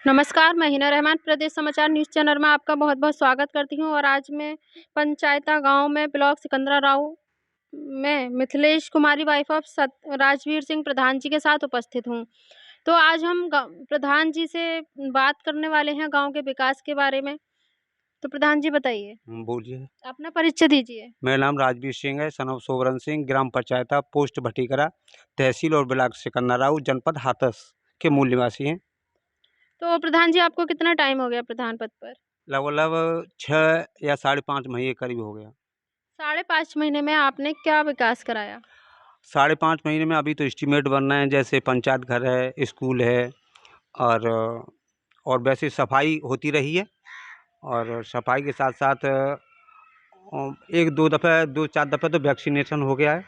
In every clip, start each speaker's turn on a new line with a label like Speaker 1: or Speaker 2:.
Speaker 1: नमस्कार, मैं हिना रहमान प्रदेश समाचार न्यूज़ चैनल में आपका बहुत-बहुत स्वागत करती हूँ और आज मैं पंचायता गाँव में ब्लॉक सिकंदराव में मिथिलेश कुमारी वाइफ ऑफ राजवीर सिंह प्रधान जी के साथ उपस्थित हूँ। तो आज हम प्रधान जी से बात करने वाले हैं गाँव के विकास के बारे में। तो प्रधान जी बताइए,
Speaker 2: बोलिए।
Speaker 1: अपना परिचय दीजिए।
Speaker 2: मेरा नाम राजवीर सिंह है, सन ऑफ सोबरन सिंह, ग्राम पंचायता, पोस्ट भटीकरा, तहसील और ब्लॉक सिकंदराव, जनपद हाथरस के मूल निवासी हैं।
Speaker 1: तो प्रधान जी आपको कितना टाइम हो गया प्रधान पद पर?
Speaker 2: लगभग 6 या साढ़े 5 महीने करीब हो गया।
Speaker 1: साढ़े 5 महीने में आपने क्या विकास कराया?
Speaker 2: साढ़े 5 महीने में अभी तो एस्टीमेट बन रहे हैं, जैसे पंचायत घर है, स्कूल है और वैसे सफाई होती रही है और सफाई के साथ-साथ 2-4 दफ़े तो वैक्सीनेशन हो गया है।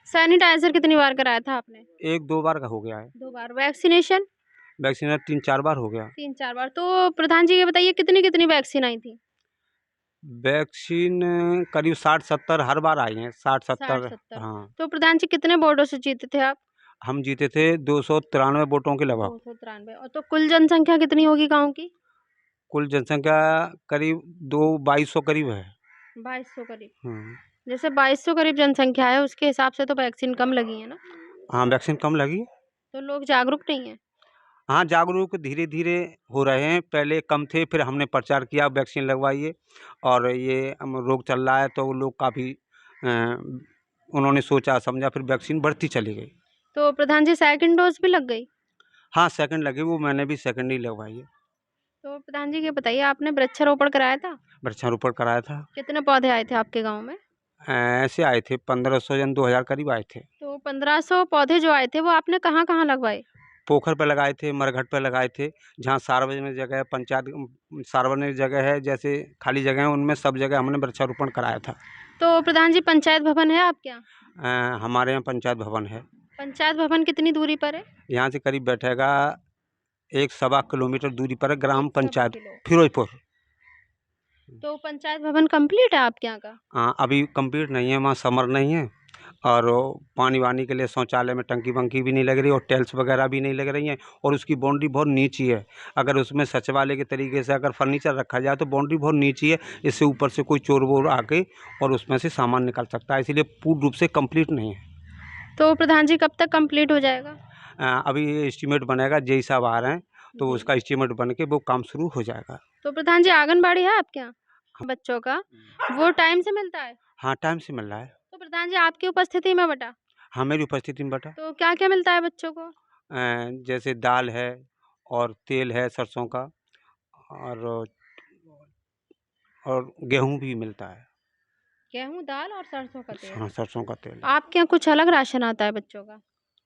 Speaker 1: सैनिटाइज़र कितनी बार कराया था आपने?
Speaker 2: 1-2 बार का हो गया है।
Speaker 1: 2 बार। वैक्सीनेशन?
Speaker 2: वैक्सीनेशन 3-4 बार हो गया।
Speaker 1: 3-4 बार। तो प्रधान जी ये बताइए कितनी-कितनी वैक्सीन आई थी?
Speaker 2: वैक्सीन करीब 60-70 हर बार आई हैं, 60-70।
Speaker 1: 60-70।
Speaker 2: हाँ,
Speaker 1: तो प्रधान जी कितने वोटों से जीते थे आप?
Speaker 2: हम जीते थे 293 वोटों के लगभग।
Speaker 1: 293 और तो कुल जनसंख्या कितनी होगी गाँव की?
Speaker 2: कुल जनसंख्या करीब 2200 करीब है।
Speaker 1: 2200 करीब।
Speaker 2: हुँ।
Speaker 1: जैसे 2200 करीब जनसंख्या है उसके हिसाब से तो वैक्सीन कम लगी है ना?
Speaker 2: हाँ, वैक्सीन कम लगी।
Speaker 1: तो लोग जागरूक नहीं हैं?
Speaker 2: हाँ, जागरूक धीरे-धीरे हो रहे हैं, पहले कम थे, फिर हमने प्रचार किया वैक्सीन लगवाइए और ये रोग चल रहा है तो लोग काफ़ी उन्होंने सोचा समझा फिर वैक्सीन बढ़ती चली गई।
Speaker 1: तो प्रधान जी सेकंड डोज़ भी लग गई?
Speaker 2: हाँ, सेकंड लगी, वो मैंने भी सेकंड ही लगवाई है।
Speaker 1: तो प्रधान जी ये बताइए आपने वृक्षारोपण कराया था?
Speaker 2: वृक्षारोपण कराया था।
Speaker 1: कितने पौधे आए थे आपके गाँव में?
Speaker 2: ऐसे आए थे 1500 जन 2000 करीब आए थे।
Speaker 1: तो 1500 पौधे जो आए थे वो आपने कहाँ-कहाँ लगवाए?
Speaker 2: पोखर पे लगाए थे, मरघट पे लगाए थे, जहाँ सार्वजनिक जगह है, सार्वजनिक जगह है, जैसे खाली जगह है, उनमें सब जगह हमने वृक्षारोपण कराया था।
Speaker 1: तो प्रधान जी पंचायत भवन है आपके यहाँ?
Speaker 2: हमारे यहाँ पंचायत भवन है।
Speaker 1: पंचायत भवन कितनी दूरी पर है?
Speaker 2: यहाँ से करीब बैठेगा 1 सवा किलोमीटर दूरी पर है ग्राम
Speaker 1: 1 सवा
Speaker 2: पंचायत
Speaker 1: किलो।
Speaker 2: फिरोजपुर।
Speaker 1: तो पंचायत भवन कंप्लीट है आपके यहाँ का?
Speaker 2: अभी कंप्लीट नहीं है, वहाँ समर नहीं है और पानी-वानी के लिए शौचालय में टंकी-वंकी भी नहीं लग रही और टाइल्स वगैरह भी नहीं लग रही हैं और उसकी बाउंड्री बहुत नीची है। अगर उसमें सचिवालय के तरीके से अगर फर्नीचर रखा जाए तो बाउंड्री बहुत नीची है, इससे ऊपर से कोई चोर-वोर आके और उसमें से सामान निकल सकता है, इसीलिए पूर्ण रूप से कंप्लीट नहीं है।
Speaker 1: तो प्रधान जी कब तक कंप्लीट हो जाएगा?
Speaker 2: अभी एस्टीमेट बनेगा, जेई साहब आ रहे हैं, तो
Speaker 1: जी।
Speaker 2: उसका एस्टीमेट बन के वो काम शुरू हो जाएगा।
Speaker 1: तो प्रधान जी आंगनबाड़ी है आपके यहाँ
Speaker 2: हाँ।
Speaker 1: बच्चों का? वो टाइम से मिलता है?
Speaker 2: हाँ, टाइम से मिल रहा है।
Speaker 1: तो प्रधान जी आपकी उपस्थिति में बटा?
Speaker 2: हाँ, मेरी उपस्थिति में बटा।
Speaker 1: तो क्या-क्या मिलता है बच्चों को?
Speaker 2: जैसे दाल है और तेल है सरसों का और गेहूँ भी मिलता है।
Speaker 1: गेहूँ, दाल और सरसों का तेल।
Speaker 2: हाँ, सरसों का तेल।
Speaker 1: आपके यहाँ कुछ अलग राशन आता है बच्चों का?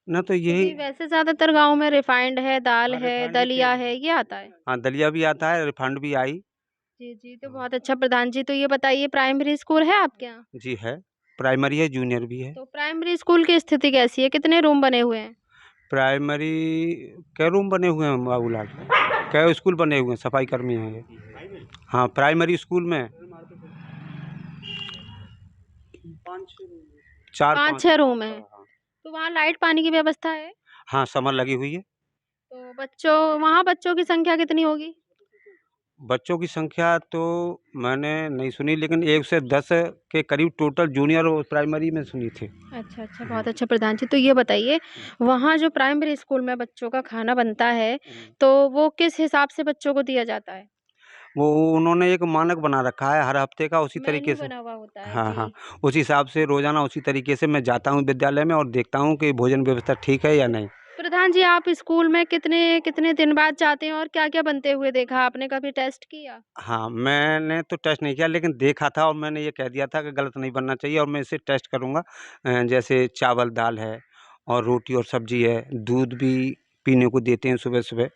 Speaker 2: ना तो यही।
Speaker 1: क्योंकि वैसे ज़्यादातर गाँव में रिफाइंड है, दाल
Speaker 2: हाँ,
Speaker 1: है,
Speaker 2: रिफाइंड ही
Speaker 1: दलिया
Speaker 2: तेल
Speaker 1: है,
Speaker 2: है।
Speaker 1: ये आता है।
Speaker 2: हाँ, दलिया भी आता है, रिफाइंड भी आई।
Speaker 1: जी, जी, तो
Speaker 2: हाँ।
Speaker 1: बहुत अच्छा प्रधान जी। तो ये बताइए प्राइमरी स्कूल है आपके यहाँ?
Speaker 2: जी है, प्राइमरी है, जूनियर भी है।
Speaker 1: तो प्राइमरी स्कूल की स्थिति कैसी है? कितने रूम बने हुए हैं?
Speaker 2: प्राइमरी कै रूम बने हुए हैं बाबूलाल? कै स्कूल बने हुए हैं, सफाई कर्मी हैं ये। हाँ, प्राइमरी स्कूल में 4-5।
Speaker 1: 5-6 रूम हैं।
Speaker 2: हाँ।
Speaker 1: तो वहाँ लाइट पानी की व्यवस्था है?
Speaker 2: हाँ, समर लगी हुई है।
Speaker 1: तो वहाँ बच्चों की संख्या कितनी होगी?
Speaker 2: बच्चों की संख्या तो मैंने नहीं सुनी, लेकिन 1 से 10 के करीब टोटल जूनियर और प्राइमरी में सुनी थी।
Speaker 1: अच्छा, अच्छा,
Speaker 2: हाँ।
Speaker 1: बहुत अच्छा प्रधान जी। तो ये बताइए वहाँ जो प्राइमरी स्कूल में बच्चों का खाना बनता है, तो वो किस हिसाब से बच्चों को दिया जाता है?
Speaker 2: वो उन्होंने एक मानक बना रखा है हर हफ्ते का, उसी तरीके
Speaker 1: मेन्यू
Speaker 2: से।
Speaker 1: बना हुआ होता है,
Speaker 2: हाँ, हाँ,
Speaker 1: जी।
Speaker 2: उस हिसाब से रोज़ाना उसी तरीके से मैं जाता हूँ विद्यालय में और देखता हूँ कि भोजन व्यवस्था ठीक है या नहीं।
Speaker 1: प्रधान जी आप स्कूल में कितने दिन बाद जाते हैं और क्या-क्या बनते हुए देखा आपने कभी टेस्ट किया?
Speaker 2: हाँ, मैंने तो टेस्ट नहीं किया, लेकिन देखा था और मैंने ये कह दिया था कि गलत नहीं बनना चाहिए और मैं इसे टेस्ट करूँगा। जैसे चावल दाल है और रोटी और सब्ज़ी है, दूध भी पीने को देते हैं सुबह-सुबह।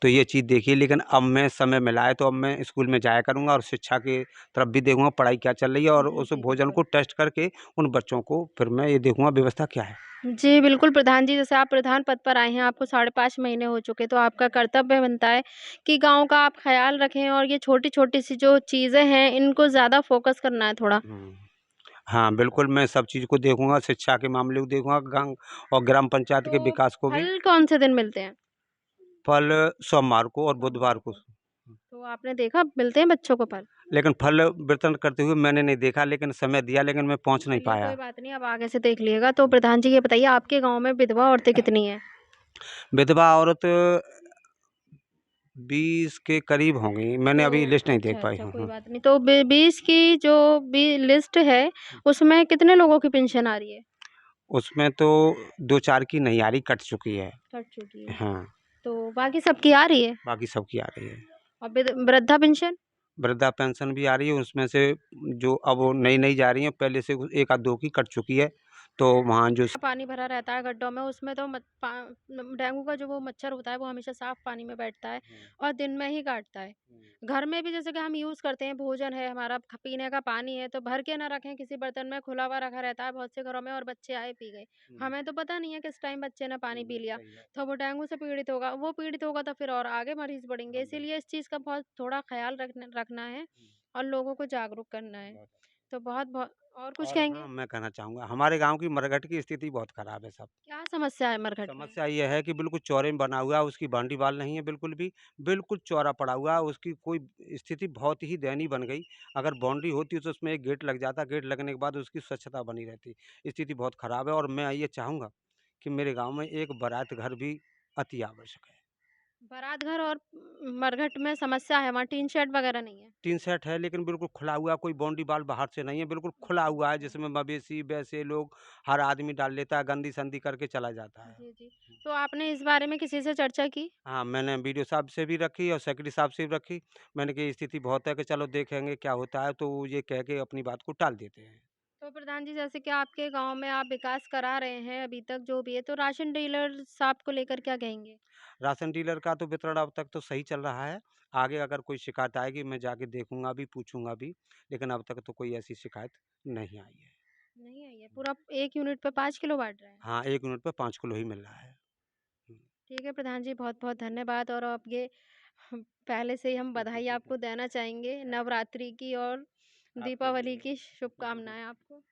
Speaker 2: तो ये चीज़ देखिए, लेकिन अब मैं समय मिला है तो अब मैं स्कूल में जाया करूँगा और शिक्षा की तरफ भी देखूँगा पढ़ाई क्या चल रही है और
Speaker 1: जी,
Speaker 2: उस
Speaker 1: जी,
Speaker 2: भोजन
Speaker 1: बिल्कुल।
Speaker 2: को टेस्ट करके उन बच्चों को फिर मैं ये देखूँगा व्यवस्था क्या है।
Speaker 1: जी, बिल्कुल प्रधान जी, जैसे आप प्रधान पद पर आए हैं, आपको साढ़े 5 महीने हो चुके, तो आपका कर्तव्य बनता है कि गाँव का आप ख़्याल रखें और ये छोटी-छोटी सी जो चीज़ें हैं, इनको ज़्यादा फ़ोकस करना है थोड़ा।
Speaker 2: हुँ। हाँ, बिल्कुल मैं सब चीज़ को देखूँगा, शिक्षा के मामले को देखूँगा, गाँव और ग्राम पंचायत के
Speaker 1: तो
Speaker 2: विकास को भी।
Speaker 1: फल कौन से दिन मिलते हैं?
Speaker 2: फल सोमवार को और बुधवार को।
Speaker 1: तो आपने देखा मिलते हैं बच्चों को फल?
Speaker 2: लेकिन फल वितरण करते हुए मैंने नहीं देखा, लेकिन समय दिया, लेकिन मैं पहुँच नहीं
Speaker 1: चलिए
Speaker 2: पाया।
Speaker 1: कोई बात नहीं, अब आगे से देख लिएगा। तो प्रधान जी ये बताइए, आपके गाँव में विधवा औरतें कितनी हैं?
Speaker 2: विधवा औरत 20 के करीब होंगी, मैंने अभी लिस्ट नहीं देख
Speaker 1: अच्छा,
Speaker 2: पाई
Speaker 1: अच्छा,
Speaker 2: हूँ।
Speaker 1: कोई बात नहीं। तो 20 की जो लिस्ट है, उसमें कितने लोगों की पेंशन आ रही है?
Speaker 2: उसमें तो 2-4 की नहीं आ रही, कट चुकी है।
Speaker 1: कट चुकी है।
Speaker 2: हाँ,
Speaker 1: तो बाकी सबकी आ रही है?
Speaker 2: बाकी सबकी आ रही है।
Speaker 1: और वृद्धा पेंशन?
Speaker 2: वृद्धा पेंशन भी आ रही है, उसमें से जो अब वो नई-नई जा रही है, पहले से 1 आध 2 की कट चुकी है। तो वहाँ जो
Speaker 1: पानी भरा रहता है गड्ढों में, उसमें तो डेंगू का जो वो मच्छर होता है वो हमेशा साफ पानी में बैठता है और दिन में ही काटता है। घर में भी जैसे कि हम यूज़ करते हैं, भोजन है हमारा, पीने का पानी है, तो भर के ना रखें किसी बर्तन में, खुला हुआ रखा रहता है बहुत से घरों में, और बच्चे आए पी गए। हमें तो पता नहीं है किस टाइम बच्चे ने पानी पी लिया, तो वो डेंगू से पीड़ित होगा, वो पीड़ित होगा तो फिर और आगे मरीज बढ़ेंगे। इसीलिए इस चीज़ का बहुत थोड़ा ख्याल रखना है और लोगों को जागरूक करना है। तो बहुत बहुत और कुछ
Speaker 2: और
Speaker 1: कहेंगे?
Speaker 2: हाँ, मैं कहना चाहूँगा, हमारे गाँव की मरघट की स्थिति बहुत खराब है सब।
Speaker 1: क्या समस्या है मरघट में?
Speaker 2: समस्या ये है कि बिल्कुल चौड़े में बना हुआ है, उसकी बाउंड्री वॉल नहीं है बिल्कुल भी, बिल्कुल चौड़ा पड़ा हुआ है, उसकी कोई स्थिति बहुत ही दयनीय बन गई। अगर बाउंड्री होती तो उसमें एक गेट लग जाता, गेट लगने के बाद उसकी स्वच्छता बनी रहती। स्थिति बहुत खराब है और मैं ये चाहूँगा कि मेरे गाँव में एक बारात घर भी अति आवश्यक है।
Speaker 1: बारात घर और मरघट में समस्या है, वहाँ टीन शेड वगैरह नहीं है।
Speaker 2: टीन सेट है लेकिन बिल्कुल खुला हुआ, कोई बाउंड्री वॉल बाहर से नहीं है, बिल्कुल खुला हुआ है,
Speaker 1: अच्छा।
Speaker 2: जिसमें मवेशी वैसे लोग हर आदमी डाल लेता है, गंदी-संदी करके चला जाता है।
Speaker 1: जी, जी। तो आपने इस बारे में किसी से चर्चा की?
Speaker 2: हाँ, मैंने बीडीओ साहब से भी रखी और सेक्रेटरी साहब से भी रखी। मैंने कहा स्थिति बहुत है कि चलो देखेंगे क्या होता है, तो वो ये कह के अपनी बात को टाल देते हैं।
Speaker 1: तो प्रधान जी जैसे कि आपके गाँव में आप विकास करा रहे हैं अभी तक जो भी है, तो राशन डीलर साहब को लेकर क्या कहेंगे?
Speaker 2: राशन डीलर का तो वितरण अब तक तो सही चल रहा है। आगे अगर कोई शिकायत आएगी मैं जाके देखूँगा भी, पूछूँगा भी, लेकिन अब तक तो कोई ऐसी शिकायत नहीं आई है।
Speaker 1: नहीं आई है, पूरा 1 यूनिट पे 5 किलो बाँट रहे हैं।
Speaker 2: हाँ, 1 यूनिट पे 5 किलो ही मिल रहा है। हुँ।
Speaker 1: ठीक है प्रधान जी, बहुत-बहुत धन्यवाद। और अब ये पहले से ही हम बधाई आपको देना चाहेंगे नवरात्रि की और
Speaker 2: आपको भी
Speaker 1: दीपावली की शुभकामनाएँ आपको।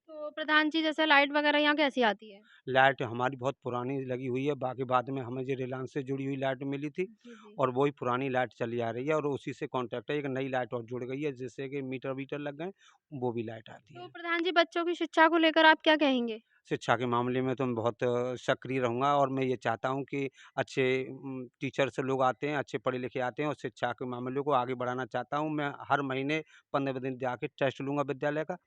Speaker 1: तो प्रधान जी जैसे लाइट वगैरह यहाँ कैसी आती है?
Speaker 2: लाइट हमारी बहुत पुरानी लगी हुई है, बाकी बाद में हमें जो रिलायंस से जुड़ी हुई लाइट मिली थी
Speaker 1: जी, जी।
Speaker 2: और वही पुरानी लाइट चली आ रही है और उसी से कॉन्ट्रैक्ट है, एक नई लाइट और जुड़ गई है जिससे कि मीटर-वीटर लग गए, वो भी लाइट आती
Speaker 1: तो
Speaker 2: है।
Speaker 1: प्रधान जी बच्चों की शिक्षा को लेकर आप क्या कहेंगे?
Speaker 2: शिक्षा के मामले में तो मैं बहुत सक्रिय रहूँगा और मैं ये चाहता हूँ कि अच्छे टीचर्स लोग आते हैं, अच्छे पढ़े-लिखे आते हैं और शिक्षा के मामले को आगे बढ़ाना चाहता हूँ। मैं हर महीने 15 दिन जाके टेस्ट लूँगा विद्यालय का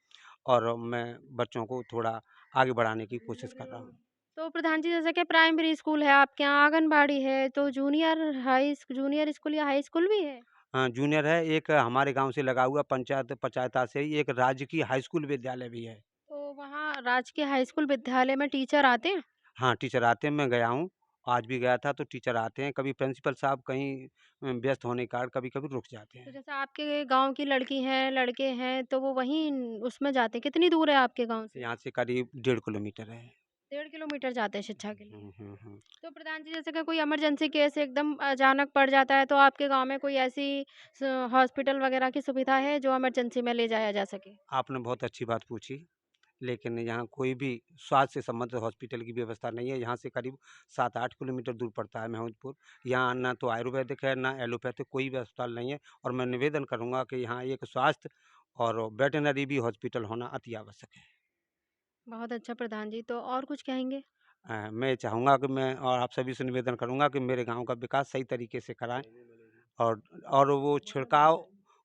Speaker 2: और मैं बच्चों को थोड़ा आगे बढ़ाने की कोशिश कर रहा हूँ।
Speaker 1: तो प्रधान जी जैसे कि प्राइमरी स्कूल है आपके यहाँ, आंगनबाड़ी है, तो जूनियर स्कूल या हाई स्कूल भी है?
Speaker 2: जूनियर है, एक हमारे गाँव से लगा हुआ पंचायता से ही एक राजकीय हाई स्कूल विद्यालय भी है।
Speaker 1: तो वहाँ राजकीय हाई स्कूल विद्यालय में टीचर आते हैं?
Speaker 2: हाँ, टीचर आते हैं, मैं गया हूँ, आज भी गया था तो टीचर आते हैं, कभी प्रिंसिपल साहब कहीं व्यस्त होने के कारण कभी-कभी रुक जाते
Speaker 1: तो
Speaker 2: हैं।
Speaker 1: जैसे आपके गाँव की लड़की हैं, लड़के हैं, तो वो वहीं उसमें जाते हैं। कितनी दूर है आपके गाँव से?
Speaker 2: यहाँ से करीब 1.5 किलोमीटर है।
Speaker 1: 1.5 किलोमीटर जाते हैं शिक्षा के लिए।
Speaker 2: हुँ, हुँ, हुँ।
Speaker 1: तो प्रधान जी जैसे कि कोई इमरजेंसी केस एकदम अचानक पड़ जाता है, तो आपके गाँव में कोई ऐसी हॉस्पिटल वगैरह की सुविधा है जो इमरजेंसी में ले जाया जा सके?
Speaker 2: आपने बहुत अच्छी बात पूछी, लेकिन यहाँ कोई भी स्वास्थ्य से संबंधित हॉस्पिटल की व्यवस्था नहीं है। यहाँ से करीब 7-8 किलोमीटर दूर पड़ता है महमूदपुर। यहाँ ना तो आयुर्वेदिक है, ना एलोपैथिक कोई भी अस्पताल नहीं है और मैं निवेदन करूँगा कि यहाँ एक स्वास्थ्य और वेटरनरी भी हॉस्पिटल होना अति आवश्यक है।
Speaker 1: बहुत अच्छा प्रधान जी, तो और कुछ कहेंगे?
Speaker 2: मैं चाहूँगा कि मैं और आप सभी से निवेदन करूँगा कि मेरे गाँव का विकास सही तरीके से कराएँ और वो छिड़काव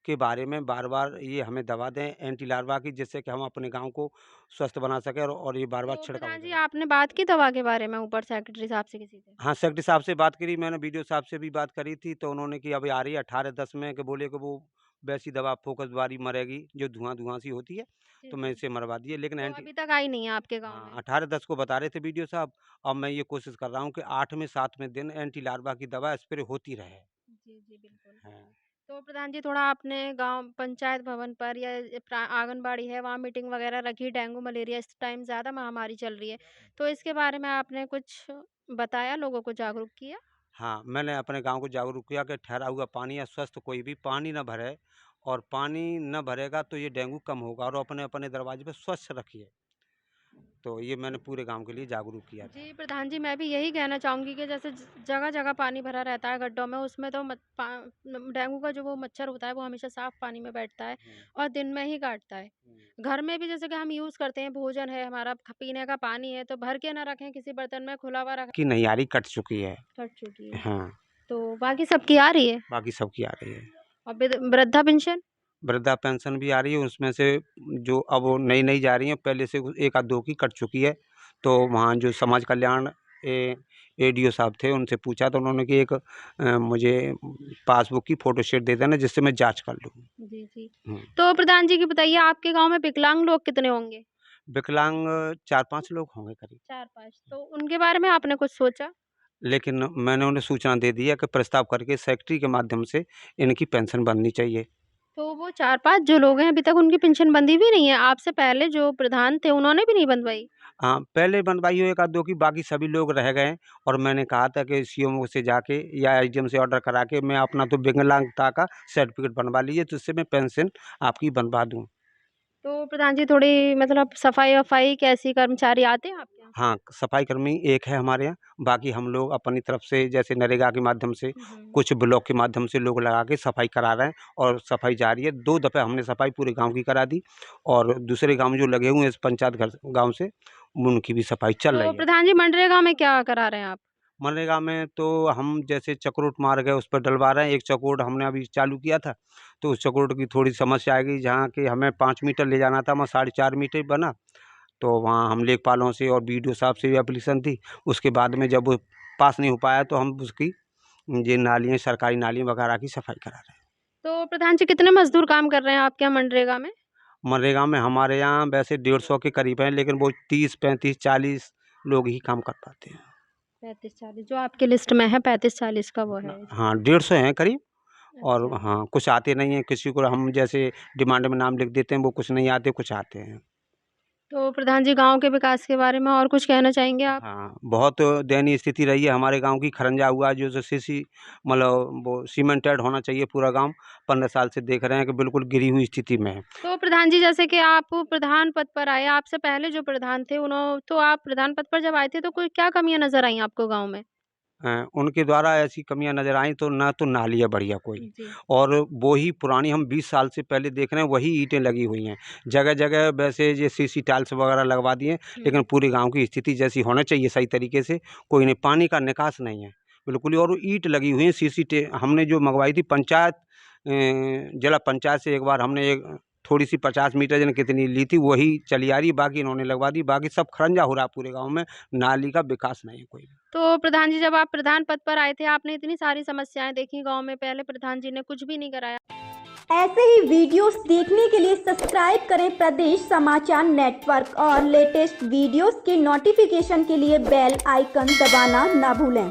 Speaker 2: के बारे में बार-बार ये हमें दवा दें एंटी लार्वा की, जिससे कि हम अपने गाँव को स्वस्थ बना सकें और ये
Speaker 1: तो
Speaker 2: बार-बार छिड़काव
Speaker 1: प्रधान
Speaker 2: होता
Speaker 1: जी
Speaker 2: रहे।
Speaker 1: आपने बात की दवा के बारे में ऊपर सेक्रेटरी साहब से किसी से?
Speaker 2: हाँ, सेक्रेटरी साहब से बात करी मैंने, बीडीओ साहब से भी बात करी थी, तो उन्होंने कि अभी आ रही है 18-10 में कि बोले कि वो वैसी दवा फोकस वाली मरेगी, जो धुआँ-धुआँ सी होती है,
Speaker 1: जी,
Speaker 2: तो मैं
Speaker 1: जी।
Speaker 2: इसे मरवा दिए लेकिन
Speaker 1: तो
Speaker 2: एंटी
Speaker 1: अभी तक आई नहीं है आपके गाँव
Speaker 2: हाँ,
Speaker 1: में?
Speaker 2: 18-10 को बता रहे थे बीडीओ साहब, अब मैं ये कोशिश कर रहा हूँ कि 8वें 7वें दिन एंटी लार्वा की दवा स्प्रे होती रहे।
Speaker 1: जी, जी, बिल्कुल।
Speaker 2: हाँ।
Speaker 1: तो प्रधान जी थोड़ा आपने गाँव पंचायत भवन पर या आंगनबाड़ी है वहाँ मीटिंग वगैरह रखी, डेंगू मलेरिया इस टाइम ज़्यादा महामारी चल रही है, तो इसके बारे में आपने कुछ बताया, लोगों को जागरूक किया?
Speaker 2: हाँ, मैंने अपने गाँव को जागरूक किया कि ठहरा हुआ पानी या स्वस्थ कोई भी पानी ना भरे और पानी ना भरेगा तो ये डेंगू कम होगा और अपने-अपने दरवाजे पे स्वच्छ रखिए। तो ये मैंने पूरे गांव के लिए जागरूक किया था।
Speaker 1: जी प्रधान जी, मैं भी यही कहना चाहूँगी कि जैसे जगह जगह पानी भरा रहता है गड्ढों में, उसमें तो डेंगू का जो वो मच्छर होता है वो हमेशा साफ पानी में बैठता है और दिन में ही काटता है। घर में भी जैसे कि हम यूज़ करते हैं, भोजन है हमारा, पीने का पानी है, तो भर के ना रखें किसी बर्तन में, खुला हुआ रखें।
Speaker 2: कि नैयारी कट चुकी है।
Speaker 1: कट चुकी है।
Speaker 2: हाँ,
Speaker 1: तो बाकी सबकी आ रही है
Speaker 2: बाकी सबकी आ रही है।
Speaker 1: और वृद्धा पेंशन?
Speaker 2: वृद्धा पेंशन भी आ रही है, उसमें से जो अब वो नई जा रही है, पहले से एक आध दो की कट चुकी है। तो वहाँ जो समाज कल्याण ADO साहब थे, उनसे पूछा तो उन्होंने कि एक मुझे पासबुक की फोटोस्टेट दे देना जिससे मैं जांच कर लूँ।
Speaker 1: जी जी। तो प्रधान जी की बताइए, आपके गांव में विकलांग लोग कितने होंगे?
Speaker 2: विकलांग 4-5 लोग होंगे करीब।
Speaker 1: 4-5। तो उनके बारे में आपने कुछ सोचा?
Speaker 2: लेकिन मैंने उन्हें सूचना दे दी है कि प्रस्ताव करके सेक्रेटरी के माध्यम से इनकी पेंशन बननी चाहिए।
Speaker 1: तो वो 4-5 जो लोग हैं, अभी तक उनकी पेंशन बंधी भी नहीं है। आपसे पहले जो प्रधान थे उन्होंने भी नहीं बंधवाई?
Speaker 2: हाँ, पहले बनवाई हो एक आध दो की, बाकी सभी लोग रह गए और मैंने कहा था कि CMO से जाके या SDM से ऑर्डर करा के मैं अपना तो विकलांगता का सर्टिफिकेट बनवा लीजिए, तो उससे मैं पेंशन आपकी बनवा दूँ।
Speaker 1: तो प्रधान जी थोड़ी मतलब सफाई-वफ़ाई कैसी कर्मचारी आते हैं आपके यहाँ?
Speaker 2: हाँ, सफाई कर्मी एक है हमारे यहाँ, बाकी हम लोग अपनी तरफ से जैसे नरेगा के माध्यम से, कुछ ब्लॉक के माध्यम से लोग लगा के सफाई करा रहे हैं और सफाई जारी है। 2 दफ़े हमने सफाई पूरे गाँव की करा दी और दूसरे गाँव जो लगे हुए हैं इस पंचायत घर गाँव से, उनकी भी सफाई चल
Speaker 1: तो
Speaker 2: रही है।
Speaker 1: प्रधान जी मनरेगा में क्या करा रहे हैं आप?
Speaker 2: मनरेगा में तो हम जैसे चक्रोट मार्ग है उस पर डलवा रहे हैं। एक चक्रोट हमने अभी चालू किया था, तो उस चक्रोट की थोड़ी समस्या आ गई, जहाँ कि हमें 5 मीटर ले जाना था, वहाँ 4.5 मीटर बना। तो वहाँ हम लेखपालों से और BDO साहब से भी एप्लीकेशन दी। उसके बाद में जब वो पास नहीं हो पाया तो हम उसकी ये नालियाँ, सरकारी नालियाँ वगैरह की सफाई करा रहे हैं।
Speaker 1: तो प्रधान जी कितने मज़दूर काम कर रहे हैं आपके यहाँ मनरेगा में?
Speaker 2: मनरेगा में हमारे यहाँ वैसे 150 के करीब हैं, लेकिन वो 30, 35, 40 लोग ही काम कर पाते हैं।
Speaker 1: 35-40 जो आपकी लिस्ट में है, 35-40 का वो है।
Speaker 2: हाँ, 150 हैं करीब। और
Speaker 1: अच्छा।
Speaker 2: हाँ, कुछ आते नहीं हैं, किसी को हम जैसे डिमांड में नाम लिख देते हैं, वो कुछ नहीं आते, कुछ आते हैं।
Speaker 1: तो प्रधान जी गाँव के विकास के बारे में और कुछ कहना चाहेंगे आप?
Speaker 2: हाँ, बहुत दयनीय स्थिति रही है हमारे गाँव की। खरंजा हुआ जो सीसी मतलब वो सीमेंटेड होना चाहिए पूरा गाँव, 15 साल से देख रहे हैं कि बिल्कुल गिरी हुई स्थिति में है।
Speaker 1: तो प्रधान जी जैसे कि आप प्रधान पद पर आए, आपसे पहले जो प्रधान थे तो आप प्रधान पद पर जब आए थे तो कोई क्या कमियाँ नज़र आई आपको गाँव में?
Speaker 2: उनके द्वारा ऐसी कमियां नज़र आई तो ना तो नाली है बढ़िया कोई,
Speaker 1: जी।
Speaker 2: और वो ही पुरानी हम 20 साल से पहले देख रहे हैं वही ईंटें लगी हुई हैं। जगह जगह वैसे ये सीसी टाइल्स वगैरह लगवा दिए, लेकिन पूरे गांव की स्थिति जैसी होना चाहिए सही तरीके से कोई नहीं, पानी का निकास नहीं है बिल्कुल ही। और वो ईंट लगी हुई है। हमने जो मंगवाई थी पंचायत जिला पंचायत से, एक बार हमने एक थोड़ी सी 50 मीटर जन कितनी ली थी, वही चली आ रही, बाकी इन्होंने लगवा दी। बाकी सब खरंजा हो रहा पूरे गाँव में, नाली का विकास नहीं है कोई।
Speaker 1: तो प्रधान जी जब आप प्रधान पद पर आए थे, आपने इतनी सारी समस्याएं देखी गांव में, पहले प्रधान जी ने कुछ भी नहीं कराया।
Speaker 3: ऐसे ही वीडियोस देखने के लिए सब्सक्राइब करें प्रदेश समाचार नेटवर्क और लेटेस्ट वीडियोस के नोटिफिकेशन के लिए बेल आइकन दबाना ना भूलें।